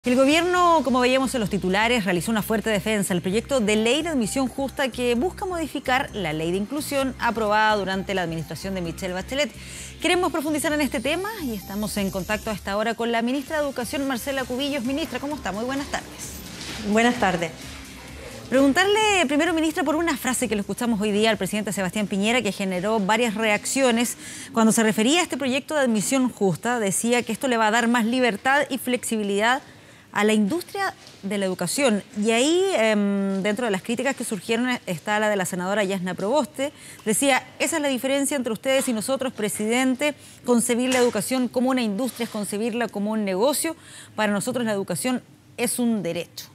El gobierno, como veíamos en los titulares, realizó una fuerte defensa del proyecto de ley de admisión justa que busca modificar la ley de inclusión aprobada durante la administración de Michelle Bachelet. Queremos profundizar en este tema y estamos en contacto a esta hora con la ministra de Educación, Marcela Cubillos. Ministra, ¿cómo está? Muy buenas tardes. Buenas tardes. Preguntarle primero, ministra, por una frase que lo escuchamos hoy día al presidente Sebastián Piñera, que generó varias reacciones. Cuando se refería a este proyecto de admisión justa, decía que esto le va a dar más libertad y flexibilidad a la industria de la educación. Y ahí, dentro de las críticas que surgieron, está la de la senadora Yasna Proboste. Decía, esa es la diferencia entre ustedes y nosotros, presidente. Concebir la educación como una industria es concebirla como un negocio. Para nosotros la educación es un derecho.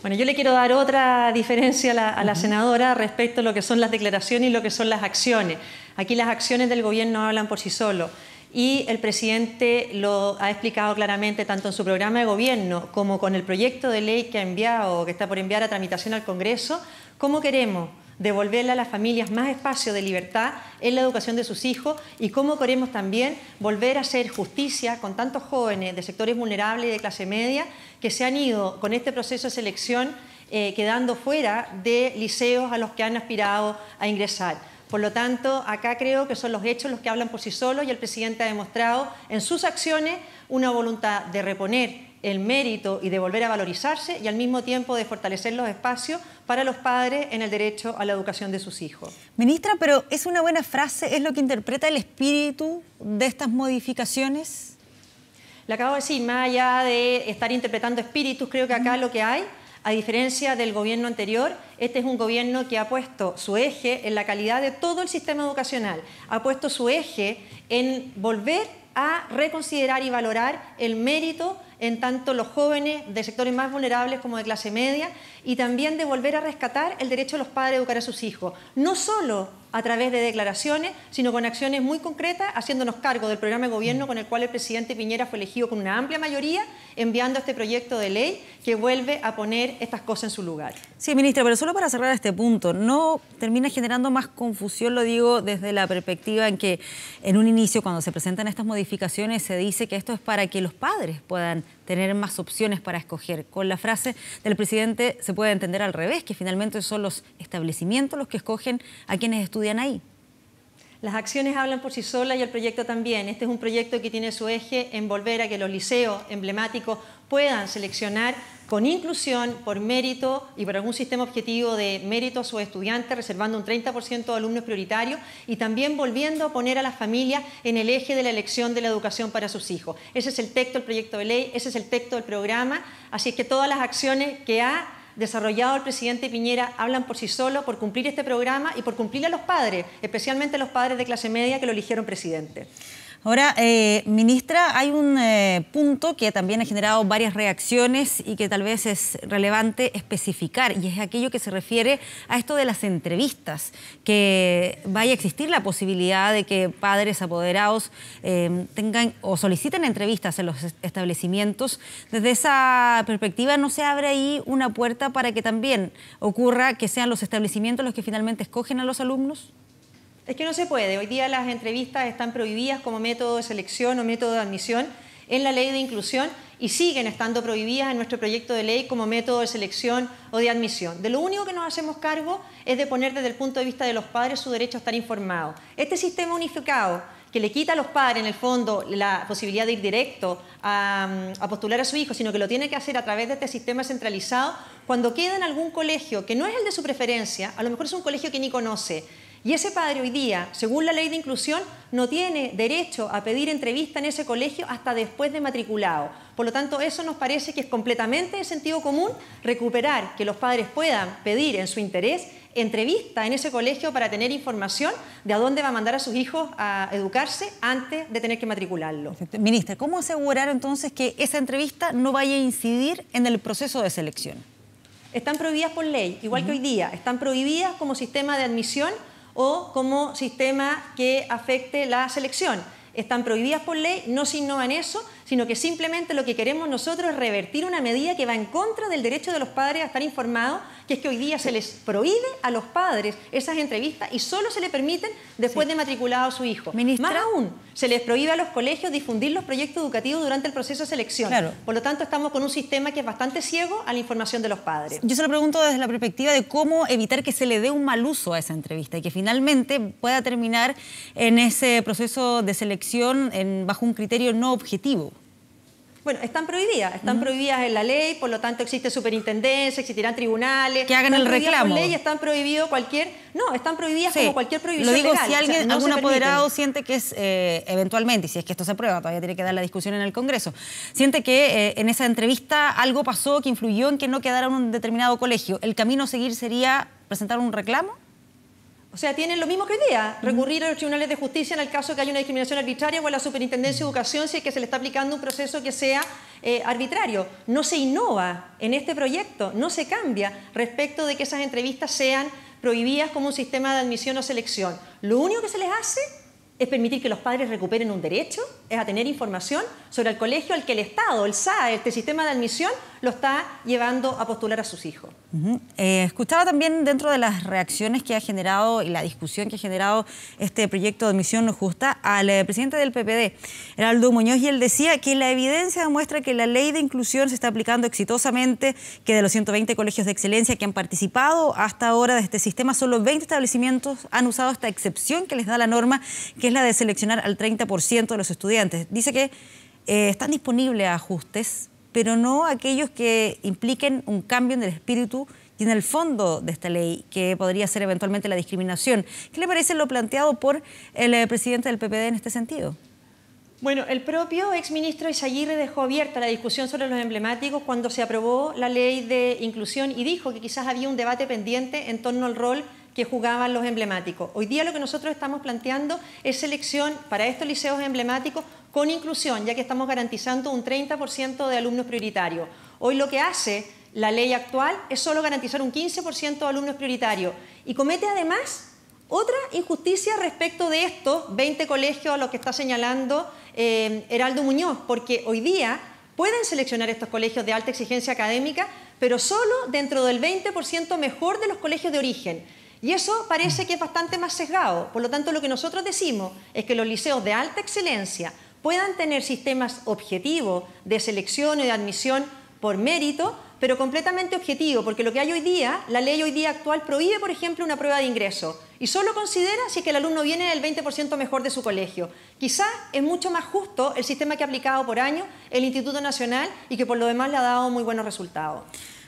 Bueno, yo le quiero dar otra diferencia a la senadora respecto a lo que son las declaraciones y lo que son las acciones. Aquí las acciones del gobierno hablan por sí solos. Y el presidente lo ha explicado claramente tanto en su programa de gobierno como con el proyecto de ley que ha enviado o que está por enviar a tramitación al Congreso, cómo queremos devolverle a las familias más espacio de libertad en la educación de sus hijos y cómo queremos también volver a hacer justicia con tantos jóvenes de sectores vulnerables y de clase media que se han ido con este proceso de selección quedando fuera de liceos a los que han aspirado a ingresar. Por lo tanto, acá creo que son los hechos los que hablan por sí solos y el presidente ha demostrado en sus acciones una voluntad de reponer el mérito y de volver a valorizarse y al mismo tiempo de fortalecer los espacios para los padres en el derecho a la educación de sus hijos. Ministra, pero ¿es una buena frase? ¿Es lo que interpreta el espíritu de estas modificaciones? Le acabo de decir, más allá de estar interpretando espíritus, creo que acá lo que hay, a diferencia del gobierno anterior, este es un gobierno que ha puesto su eje en la calidad de todo el sistema educacional, ha puesto su eje en volver a reconsiderar y valorar el mérito en tanto los jóvenes de sectores más vulnerables como de clase media y también de volver a rescatar el derecho de los padres a educar a sus hijos, no solo a través de declaraciones, sino con acciones muy concretas, haciéndonos cargo del programa de gobierno con el cual el presidente Piñera fue elegido con una amplia mayoría, enviando este proyecto de ley que vuelve a poner estas cosas en su lugar. Sí, ministra, pero solo para cerrar este punto, ¿no termina generando más confusión, lo digo desde la perspectiva en que en un inicio, cuando se presentan estas modificaciones, se dice que esto es para que los padres puedan tener más opciones para escoger? Con la frase del presidente se puede entender al revés, que finalmente son los establecimientos los que escogen a quienes estudian ahí. Las acciones hablan por sí solas y el proyecto también. Este es un proyecto que tiene su eje en volver a que los liceos emblemáticos puedan seleccionar con inclusión, por mérito y por algún sistema objetivo de mérito a sus estudiantes, reservando un 30% de alumnos prioritarios y también volviendo a poner a las familias en el eje de la elección de la educación para sus hijos. Ese es el texto del proyecto de ley, ese es el texto del programa, así es que todas las acciones que ha desarrollado el presidente Piñera hablan por sí solos, por cumplir este programa y por cumplir a los padres, especialmente a los padres de clase media que lo eligieron presidente. Ahora, ministra, hay un punto que también ha generado varias reacciones y que tal vez es relevante especificar, y es aquello que se refiere a esto de las entrevistas, que vaya a existir la posibilidad de que padres apoderados tengan o soliciten entrevistas en los establecimientos. Desde esa perspectiva, ¿no se abre ahí una puerta para que también ocurra que sean los establecimientos los que finalmente escogen a los alumnos? Es que no se puede. Hoy día las entrevistas están prohibidas como método de selección o método de admisión en la ley de inclusión y siguen estando prohibidas en nuestro proyecto de ley como método de selección o de admisión. De lo único que nos hacemos cargo es de poner desde el punto de vista de los padres su derecho a estar informados. Este sistema unificado que le quita a los padres, en el fondo, la posibilidad de ir directo a postular a su hijo, sino que lo tiene que hacer a través de este sistema centralizado, cuando queda en algún colegio que no es el de su preferencia, a lo mejor es un colegio que ni conoce, y ese padre hoy día, según la ley de inclusión, no tiene derecho a pedir entrevista en ese colegio hasta después de matriculado. Por lo tanto, eso nos parece que es completamente de sentido común recuperar que los padres puedan pedir en su interés entrevista en ese colegio para tener información de a dónde va a mandar a sus hijos a educarse antes de tener que matricularlo. Ministra, ¿cómo asegurar entonces que esa entrevista no vaya a incidir en el proceso de selección? Están prohibidas por ley, igual que hoy día. Están prohibidas como sistema de admisión o como sistema que afecte la selección. Están prohibidas por ley, no se innova en eso, sino que simplemente lo que queremos nosotros es revertir una medida que va en contra del derecho de los padres a estar informados, que es que hoy día se les prohíbe a los padres esas entrevistas y solo se les permiten después de matriculado a su hijo. Ministra. Más aún, se les prohíbe a los colegios difundir los proyectos educativos durante el proceso de selección. Claro. Por lo tanto, estamos con un sistema que es bastante ciego a la información de los padres. Yo se lo pregunto desde la perspectiva de cómo evitar que se le dé un mal uso a esa entrevista y que finalmente pueda terminar en ese proceso de selección bajo un criterio no objetivo. Bueno, están prohibidas en la ley, por lo tanto existe superintendencia, existirán tribunales. Que hagan el reclamo. Por ley están prohibidos están prohibidas como cualquier prohibición legal. Lo digo legal. si alguien, no algún apoderado permiten. siente que es, eventualmente, y si es que esto se aprueba, todavía tiene que dar la discusión en el Congreso, siente que en esa entrevista algo pasó que influyó en que no quedara en un determinado colegio, ¿el camino a seguir sería presentar un reclamo? O sea, tienen lo mismo que hoy día, recurrir a los tribunales de justicia en el caso que haya una discriminación arbitraria o a la Superintendencia de Educación si es que se le está aplicando un proceso que sea arbitrario. No se innova en este proyecto, no se cambia respecto de que esas entrevistas sean prohibidas como un sistema de admisión o selección. Lo único que se les hace es permitir que los padres recuperen un derecho, es a tener información sobre el colegio al que el Estado, el SAE, este sistema de admisión, lo está llevando a postular a sus hijos. Escuchaba también dentro de las reacciones que ha generado y la discusión que ha generado este proyecto de admisión justa al presidente del PPD, Heraldo Muñoz, y él decía que la evidencia demuestra que la ley de inclusión se está aplicando exitosamente, que de los 120 colegios de excelencia que han participado hasta ahora de este sistema, solo 20 establecimientos han usado esta excepción que les da la norma, que es la de seleccionar al 30% de los estudiantes. Dice que están disponibles ajustes, pero no aquellos que impliquen un cambio en el espíritu y en el fondo de esta ley, que podría ser eventualmente la discriminación. ¿Qué le parece lo planteado por el presidente del PPD en este sentido? Bueno, el propio exministro Izaguirre dejó abierta la discusión sobre los emblemáticos cuando se aprobó la ley de inclusión y dijo que quizás había un debate pendiente en torno al rol que jugaban los emblemáticos. Hoy día lo que nosotros estamos planteando es selección para estos liceos emblemáticos con inclusión, ya que estamos garantizando un 30% de alumnos prioritarios. Hoy lo que hace la ley actual es solo garantizar un 15% de alumnos prioritarios y comete además otra injusticia respecto de estos 20 colegios a los que está señalando Heraldo Muñoz, porque hoy día pueden seleccionar estos colegios de alta exigencia académica, pero solo dentro del 20% mejor de los colegios de origen. Y eso parece que es bastante más sesgado. Por lo tanto, lo que nosotros decimos es que los liceos de alta excelencia puedan tener sistemas objetivos de selección y de admisión por mérito, pero completamente objetivo, porque lo que hay hoy día, la ley hoy día actual prohíbe, por ejemplo, una prueba de ingreso y solo considera si es que el alumno viene del 20% mejor de su colegio. Quizás es mucho más justo el sistema que ha aplicado por año el Instituto Nacional y que por lo demás le ha dado muy buenos resultados.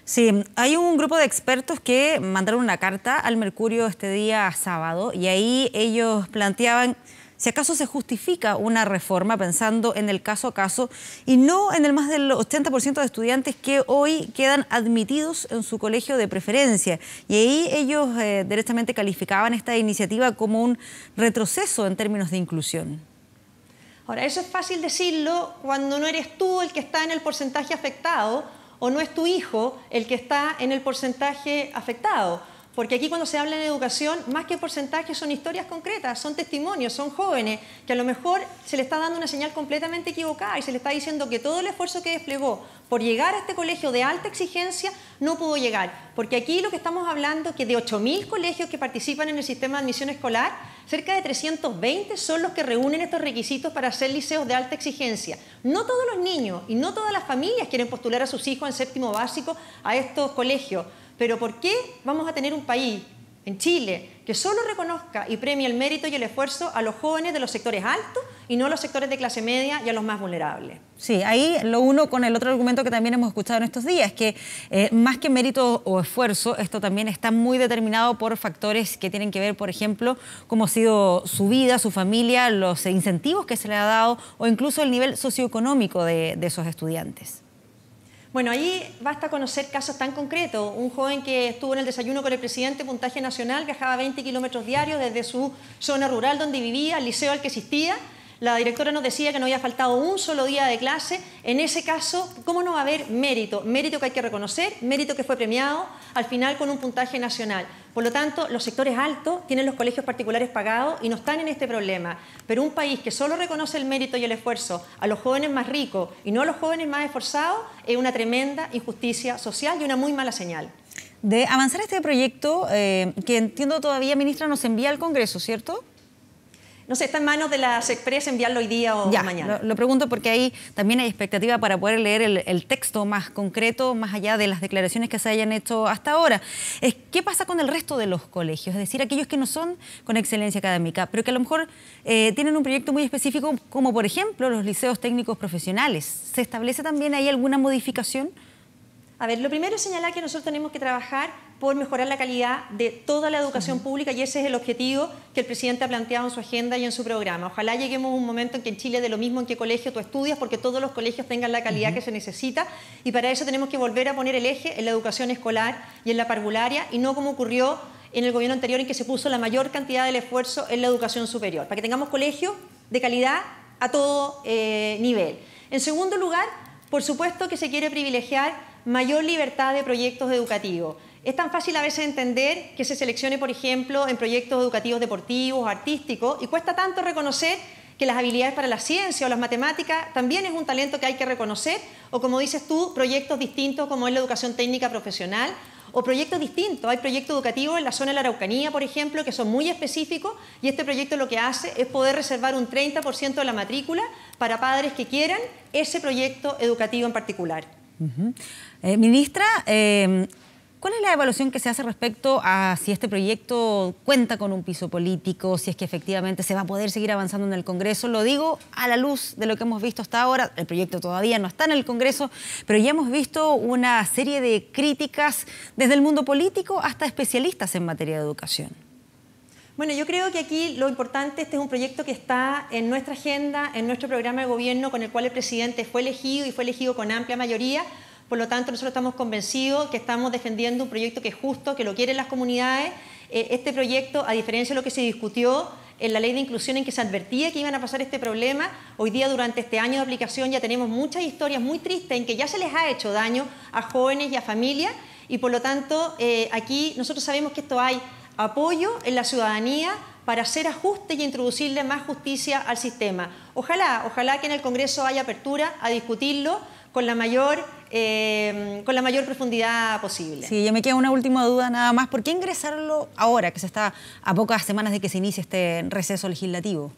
Sí, hay un grupo de expertos que mandaron una carta al Mercurio este día sábado y ahí ellos planteaban si acaso se justifica una reforma pensando en el caso a caso y no en el más del 80% de estudiantes que hoy quedan admitidos en su colegio de preferencia. Y ahí ellos directamente calificaban esta iniciativa como un retroceso en términos de inclusión. Ahora, eso es fácil decirlo cuando no eres tú el que está en el porcentaje afectado o no es tu hijo el que está en el porcentaje afectado. Porque aquí cuando se habla de educación, más que porcentajes son historias concretas, son testimonios, son jóvenes que a lo mejor se le está dando una señal completamente equivocada y se le está diciendo que todo el esfuerzo que desplegó por llegar a este colegio de alta exigencia no pudo llegar. Porque aquí lo que estamos hablando es que de 8.000 colegios que participan en el sistema de admisión escolar, cerca de 320 son los que reúnen estos requisitos para ser liceos de alta exigencia. No todos los niños y no todas las familias quieren postular a sus hijos en séptimo básico a estos colegios. Pero ¿por qué vamos a tener un país, en Chile, que solo reconozca y premie el mérito y el esfuerzo a los jóvenes de los sectores altos y no a los sectores de clase media y a los más vulnerables? Sí, ahí lo uno con el otro argumento que también hemos escuchado en estos días, que más que mérito o esfuerzo, esto también está muy determinado por factores que tienen que ver, por ejemplo, cómo ha sido su vida, su familia, los incentivos que se le ha dado o incluso el nivel socioeconómico de esos estudiantes. Bueno, ahí basta conocer casos tan concretos. Un joven que estuvo en el desayuno con el presidente, puntaje nacional, viajaba 20 kilómetros diarios desde su zona rural donde vivía, al liceo al que asistía, La directora nos decía que no había faltado un solo día de clase. En ese caso, ¿cómo no va a haber mérito? Mérito que hay que reconocer, mérito que fue premiado al final con un puntaje nacional. Por lo tanto, los sectores altos tienen los colegios particulares pagados y no están en este problema. Pero un país que solo reconoce el mérito y el esfuerzo a los jóvenes más ricos y no a los jóvenes más esforzados es una tremenda injusticia social y una muy mala señal. De avanzar este proyecto, que entiendo todavía, ministra, nos envía al Congreso, ¿cierto? No sé, está en manos de la SECPRES enviarlo hoy día o mañana. Lo pregunto porque ahí también hay expectativa para poder leer el texto más concreto, más allá de las declaraciones que se hayan hecho hasta ahora. ¿Qué pasa con el resto de los colegios? Es decir, aquellos que no son con excelencia académica, pero que a lo mejor tienen un proyecto muy específico, como por ejemplo los liceos técnicos profesionales. ¿Se establece también ahí alguna modificación? A ver, lo primero es señalar que nosotros tenemos que trabajar por mejorar la calidad de toda la educación pública y ese es el objetivo que el presidente ha planteado en su agenda y en su programa. Ojalá lleguemos a un momento en que en Chile de lo mismo en qué colegio tú estudias, porque todos los colegios tengan la calidad que se necesita y para eso tenemos que volver a poner el eje en la educación escolar y en la parvularia y no como ocurrió en el gobierno anterior en que se puso la mayor cantidad del esfuerzo en la educación superior, para que tengamos colegios de calidad a todo nivel. En segundo lugar, por supuesto que se quiere privilegiar mayor libertad de proyectos educativos. Es tan fácil a veces entender que se seleccione, por ejemplo, en proyectos educativos deportivos, artísticos, y cuesta tanto reconocer que las habilidades para la ciencia o las matemáticas también es un talento que hay que reconocer, o como dices tú, proyectos distintos como es la educación técnica profesional, o proyectos distintos. Hay proyectos educativos en la zona de la Araucanía, por ejemplo, que son muy específicos, y este proyecto lo que hace es poder reservar un 30% de la matrícula para padres que quieran ese proyecto educativo en particular. Ministra, ¿cuál es la evaluación que se hace respecto a si este proyecto cuenta con un piso político, si es que efectivamente se va a poder seguir avanzando en el Congreso? Lo digo a la luz de lo que hemos visto hasta ahora. El proyecto todavía no está en el Congreso, pero ya hemos visto una serie de críticas desde el mundo político hasta especialistas en materia de educación. Bueno, yo creo que aquí lo importante, este es un proyecto que está en nuestra agenda, en nuestro programa de gobierno con el cual el presidente fue elegido y fue elegido con amplia mayoría. Por lo tanto, nosotros estamos convencidos que estamos defendiendo un proyecto que es justo, que lo quieren las comunidades. Este proyecto, a diferencia de lo que se discutió en la ley de inclusión en que se advertía que iban a pasar este problema, hoy día durante este año de aplicación ya tenemos muchas historias muy tristes en que ya se les ha hecho daño a jóvenes y a familias y por lo tanto aquí nosotros sabemos que esto hay apoyo en la ciudadanía para hacer ajustes y introducirle más justicia al sistema. Ojalá que en el Congreso haya apertura a discutirlo con la mayor profundidad posible. Sí, ya me queda una última duda nada más. ¿Por qué ingresarlo ahora, que se está a pocas semanas de que se inicie este receso legislativo?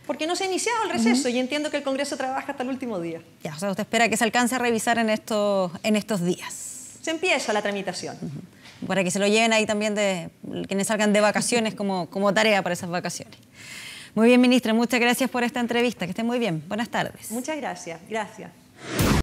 Porque no se ha iniciado el receso y entiendo que el Congreso trabaja hasta el último día. Ya, o sea, usted espera que se alcance a revisar en estos días. Se empieza la tramitación. Para que se lo lleven ahí también de quienes salgan de vacaciones como tarea para esas vacaciones. Muy bien, ministra, muchas gracias por esta entrevista. Que esté muy bien. Buenas tardes. Muchas gracias. Gracias.